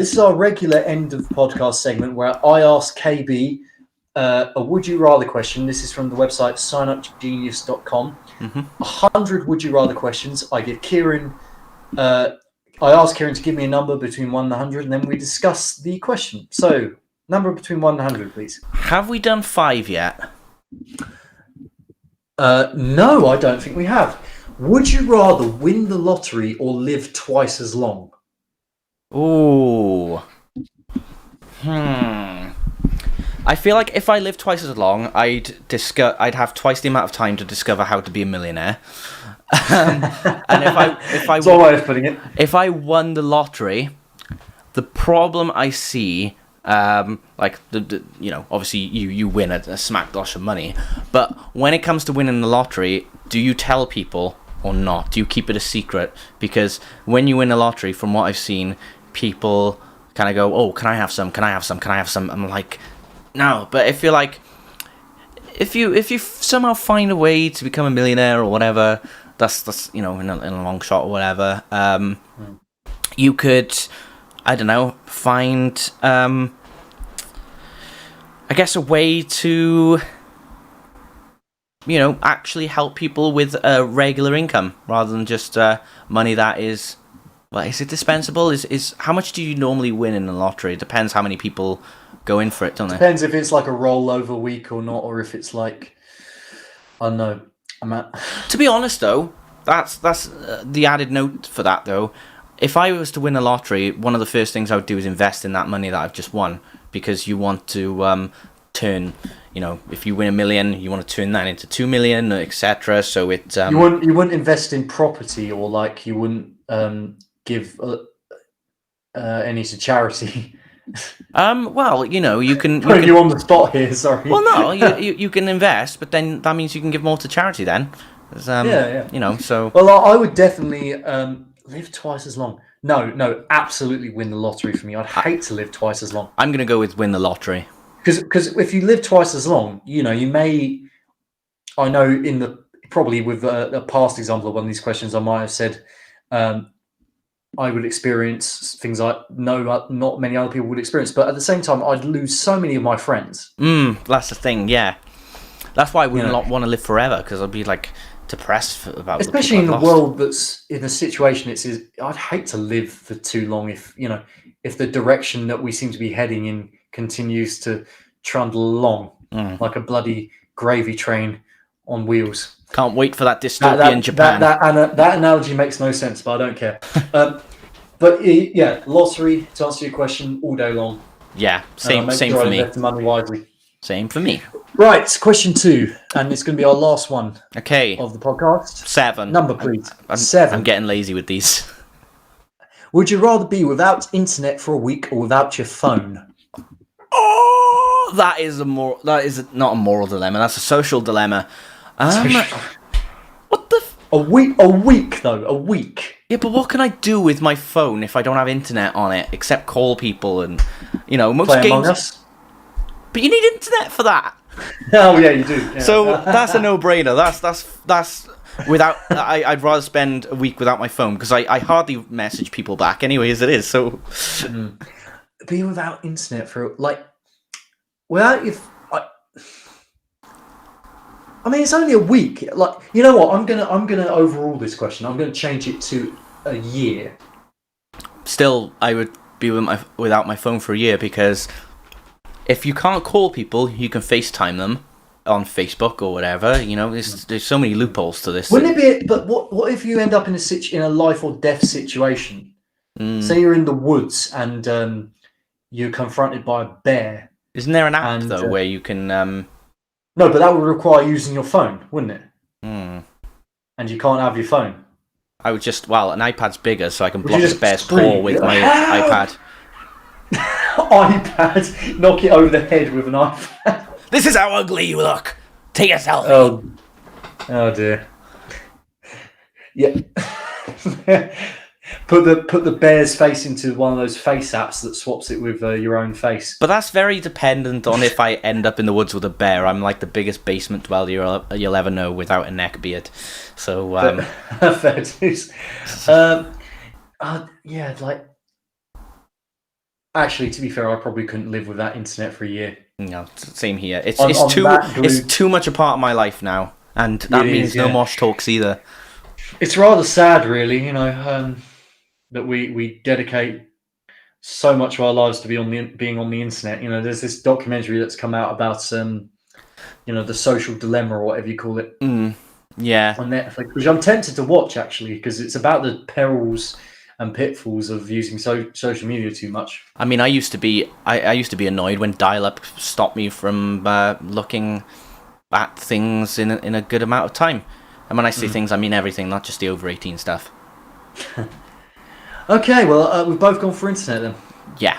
This is our regular end of podcast segment where I ask KB a would you rather question. This is from the website signupgenius.com. 100 would you rather questions. I give Kieran, I ask Kieran to give me a number between 1 and 100, and then we discuss the question. So, number between 1 and 100, please. Have we done 5 yet? No, I don't think we have. Would you rather win the lottery or live twice as long? Ooh. I feel like if I lived twice as long, I'd have twice the amount of time to discover how to be a millionaire. And That's one way of putting it. If I won the lottery, the problem I see, obviously you win a smack dash of money, but when it comes to winning the lottery, do you tell people or not? Do you keep it a secret? Because when you win a lottery, from what I've seen, people kind of go, "Oh, can I have some? Can I have some? Can I have some?" I'm like, no. But I feel like if you somehow find a way to become a millionaire or whatever, that's in a long shot or whatever, you could, I don't know, find I guess a way to actually help people with a regular income rather than just money that is. Well, is it dispensable? Is how much do you normally win in the lottery? It depends how many people go in for it, don't it? Depends if it's like a rollover week or not, or if it's like, I don't know. To be honest, though, that's the added note for that, though. If I was to win a lottery, one of the first things I would do is invest in that money that I've just won, because you want to turn, if you win $1 million, you want to turn that into 2 million, etc. So it you wouldn't invest in property, or like you wouldn't give any to charity. Well, you can. Putting you on the spot here. Sorry. Well, no, you can invest, but then that means you can give more to charity. Then, yeah. So. Well, I would definitely live twice as long. No, absolutely win the lottery for me. I'd hate to live twice as long. I'm gonna go with win the lottery. Because if you live twice as long, you may. I know probably with a past example of one of these questions, I might have said. I would experience things I know not many other people would experience, but at the same time, I'd lose so many of my friends. That's the thing, yeah. That's why I would not want to live forever, because I'd be like depressed about. Especially in a world that's in a situation I'd hate to live for too long if the direction that we seem to be heading in continues to trundle along like a bloody gravy train on wheels. Can't wait for that dystopian Japan. That analogy makes no sense, but I don't care. But yeah, lottery, to answer your question, all day long. Yeah, same for me. Invest the money wisely. Same for me. Right, question 2, and it's going to be our last one. Okay. Of the podcast. 7. Number, please. 7. I'm getting lazy with these. Would you rather be without internet for a week or without your phone? Oh, that is not a moral dilemma. That's a social dilemma. What the? A week though. A week. Yeah, but what can I do with my phone if I don't have internet on it except call people and most Play games? Among Us. But you need internet for that. Oh yeah, you do. Yeah. So that's a no-brainer. That's without. I'd rather spend a week without my phone because I hardly message people back anyway as it is. So be without internet for I mean, it's only a week. Like, you know what? I'm gonna overrule this question. I'm gonna change it to a year. Still, I would be without my phone for a year because if you can't call people, you can FaceTime them on Facebook or whatever. There's so many loopholes to this. Wouldn't it be? But what if you end up in a life or death situation? Say you're in the woods and you're confronted by a bear. Isn't there an app though where you can? No, but that would require using your phone, wouldn't it? And you can't have your phone. I would just, an iPad's bigger, so I can block the bear's paw with my iPad. iPad? Knock it over the head with an iPad. This is how ugly you look. Take a selfie. Oh dear. Yeah. Put the bear's face into one of those face apps that swaps it with your own face. But that's very dependent on if I end up in the woods with a bear. I'm like the biggest basement dweller you'll ever know without a neck beard. So fair dues. Yeah, like Actually, to be fair, I probably couldn't live without internet for a year. No, same here. It's I'm it's too that glued. it's too much a part of my life now, and that It means is, no yeah. Mosh talks either. It's rather sad, really, that we dedicate so much of our lives to being on the internet. There's this documentary that's come out about the social dilemma or whatever you call it Yeah. on Netflix, which I'm tempted to watch actually because it's about the perils and pitfalls of using social media too much. I mean, I used to be annoyed when dial-up stopped me from looking at things in a good amount of time. And when I say things, I mean everything, not just the over 18 stuff. Okay, well, we've both gone for internet then. Yeah.